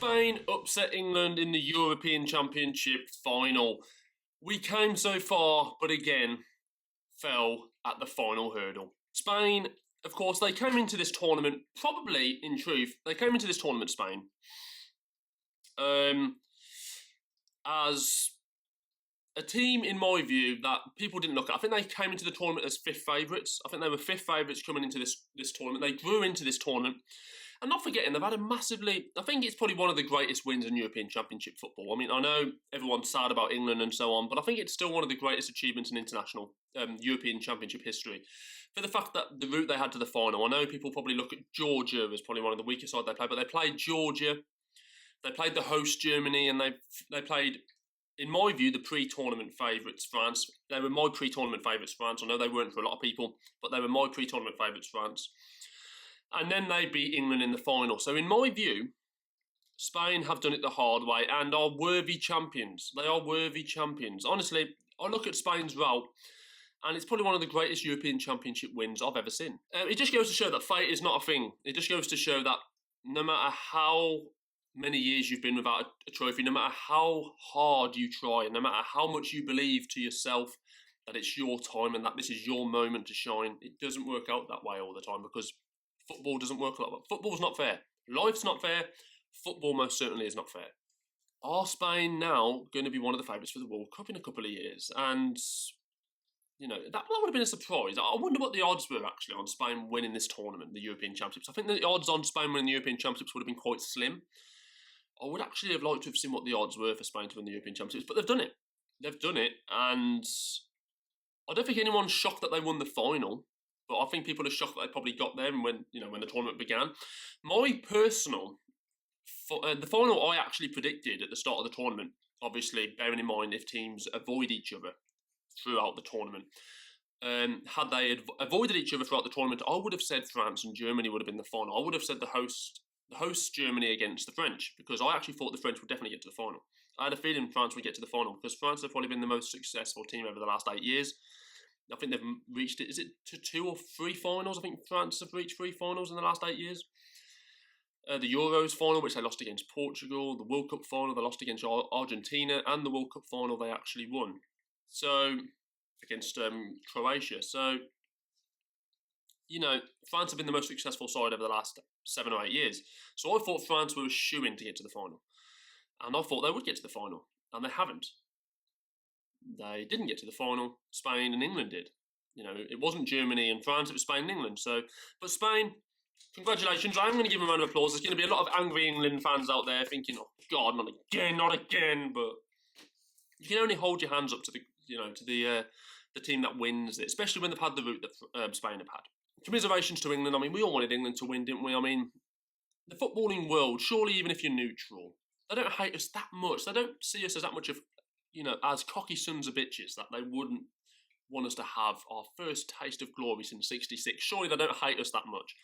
Spain upset England in the European Championship final. We came so far, but again, fell at the final hurdle. Spain, of course, they came into this tournament, probably, in truth, they came into this tournament, Spain, as a team, in my view, that people didn't look at. I think they came into the tournament as fifth favourites. I think they were fifth favourites coming into this tournament. They grew into this tournament. And not forgetting, they've had a massively... I think it's probably one of the greatest wins in European Championship football. I mean, I know everyone's sad about England and so on, but I think it's still one of the greatest achievements in international European Championship history. For the fact that the route they had to the final, I know people probably look at Georgia as probably one of the weaker side they played, but they played Georgia, they played the host Germany, and they played, in my view, the pre-tournament favourites, France. They were my pre-tournament favourites, France. I know they weren't for a lot of people, but they were my pre-tournament favourites, France. And then they beat England in the final. So in my view, Spain have done it the hard way and are worthy champions. They are worthy champions. Honestly, I look at Spain's route and it's probably one of the greatest European Championship wins I've ever seen. It just goes to show that fate is not a thing. It just goes to show that no matter how many years you've been without a trophy, no matter how hard you try, and no matter how much you believe to yourself that it's your time and that this is your moment to shine, it doesn't work out that way all the time because football doesn't work a lot. Football's not fair. Life's not fair. Football most certainly is not fair. Are Spain now going to be one of the favourites for the World Cup in a couple of years? And, you know, that would have been a surprise. I wonder what the odds were actually on Spain winning this tournament, the European Championships. I think the odds on Spain winning the European Championships would have been quite slim. I would actually have liked to have seen what the odds were for Spain to win the European Championships, but they've done it. They've done it, and I don't think anyone's shocked that they won the final. But I think people are shocked that they probably got there when the tournament began. My personal, the final I actually predicted at the start of the tournament, obviously bearing in mind if teams avoid each other throughout the tournament, had they avoided each other throughout the tournament, I would have said France and Germany would have been the final. I would have said the host Germany against the French, because I actually thought the French would definitely get to the final. I had a feeling France would get to the final because France have probably been the most successful team over the last 8 years. I think they've reached it. Is it to 2 or 3 finals? I think France have reached 3 finals in the last 8 years. The Euros final, which they lost against Portugal. The World Cup final, they lost against Argentina. And the World Cup final, they actually won. So, against Croatia. So, France have been the most successful side over the last 7 or 8 years. So I thought France were a shoo-in to get to the final. And I thought they would get to the final. And they haven't. They didn't get to the final. Spain and England did. It wasn't Germany and France, it was Spain and England. But Spain, congratulations. I'm going to give them a round of applause. There's going to be a lot of angry England fans out there thinking, oh God, not again. But you can only hold your hands up to the team that wins it, especially when they've had the route that Spain have had. Commiserations to England. I mean, we all wanted England to win, didn't we? I mean, the footballing world, surely even if you're neutral, they don't hate us that much. They don't see us as that much of, as cocky sons of bitches that they wouldn't want us to have our first taste of glory since '66. Surely they don't hate us that much.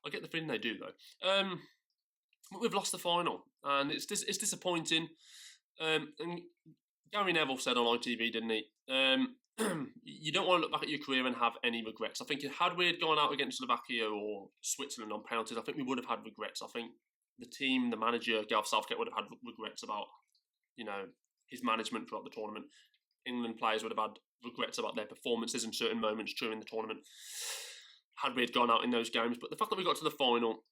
I get the feeling they do, though. But we've lost the final, and it's disappointing. And Gary Neville said on ITV, didn't he? You don't want to look back at your career and have any regrets. I think had we gone out against Slovakia or Switzerland on penalties, I think we would have had regrets. I think the team, the manager, Gareth Southgate, would have had regrets about, his management throughout the tournament. England players would have had regrets about their performances in certain moments during the tournament had we gone out in those games. But the fact that we got to the final,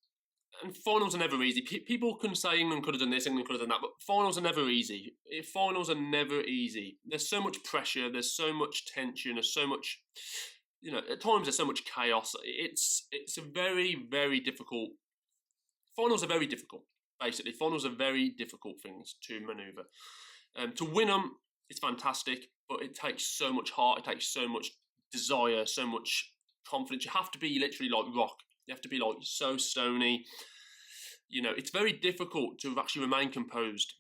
and finals are never easy. People can say England could have done this, England could have done that, but finals are never easy. Finals are never easy. There's so much pressure, there's so much tension, there's so much, at times there's so much chaos. It's a very, very difficult. Finals are very difficult, basically. Finals are very difficult things to manoeuvre. To win them, it's fantastic, but it takes so much heart, it takes so much desire, so much confidence. You have to be literally like rock. You have to be like so stony. It's very difficult to actually remain composed.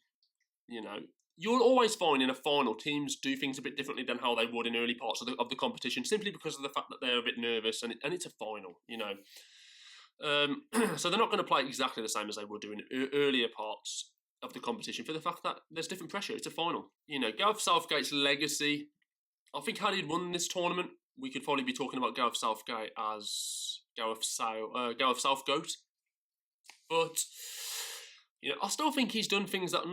You'll always find in a final teams do things a bit differently than how they would in early parts of the competition, simply because of the fact that they're a bit nervous and it's a final. So they're not going to play exactly the same as they would do in earlier parts of the competition for the fact that there's different pressure. It's a final. Gareth Southgate's legacy, I think had he won this tournament, we could probably be talking about Gareth Southgate as Gareth Southgoat. But You know, I still think he's done things that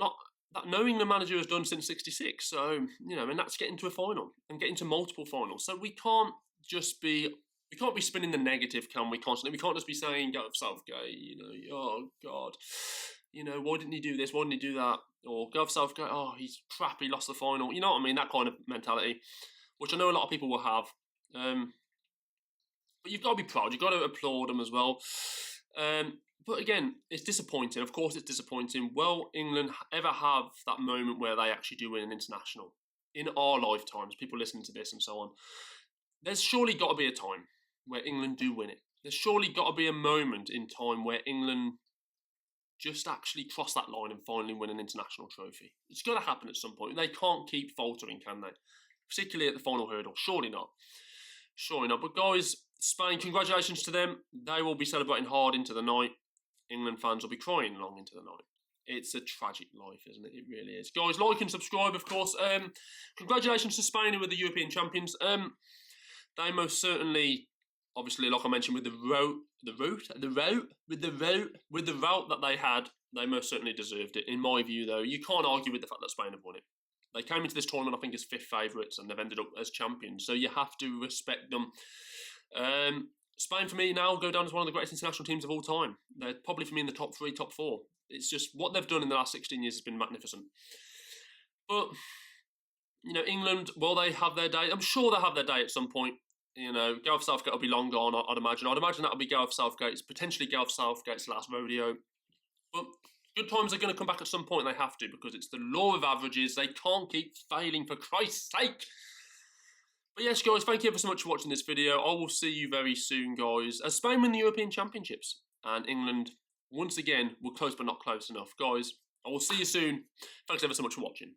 no England manager has done since '66. So, you know, and that's getting to a final and getting to multiple finals. So we can't be spinning the negative, can we? Constantly, we can't just be saying, "Gareth Southgate," you know, oh God, you know, why didn't he do this? Why didn't he do that? Or Gareth Southgate, oh, he's crap, he lost the final. You know what I mean? That kind of mentality, which I know a lot of people will have. But you've got to be proud. You've got to applaud them as well. But again, it's disappointing. Of course, it's disappointing. Will England ever have that moment where they actually do win an international? In our lifetimes, people listening to this and so on, there's surely got to be a time where England do win it. There's surely got to be a moment in time where England just actually cross that line and finally win an international trophy. It's got to happen at some point. They can't keep faltering, can they? Particularly at the final hurdle. Surely not. Surely not. But guys, Spain, congratulations to them. They will be celebrating hard into the night. England fans will be crying long into the night. It's a tragic life, isn't it? It really is. Guys, like and subscribe, of course. Congratulations to Spain, who were the European champions. They most certainly, obviously, like I mentioned, with the route that they had, they most certainly deserved it. In my view, though, you can't argue with the fact that Spain have won it. They came into this tournament, I think, as fifth favourites, and they've ended up as champions. So you have to respect them. Spain, for me, now go down as one of the greatest international teams of all time. They're probably, for me, in the top 3, top 4. It's just what they've done in the last 16 years has been magnificent. But, you know, England, will they have their day? I'm sure they'll have their day at some point. You know, Gareth Southgate will be long gone, I'd imagine. I'd imagine that'll be potentially Gareth Southgate's last rodeo. But good times are going to come back at some point. They have to, because it's the law of averages. They can't keep failing, for Christ's sake. But yes, guys, thank you ever so much for watching this video. I will see you very soon, guys, as Spain win the European Championships. And England, once again, were close but not close enough. Guys, I will see you soon. Thanks ever so much for watching.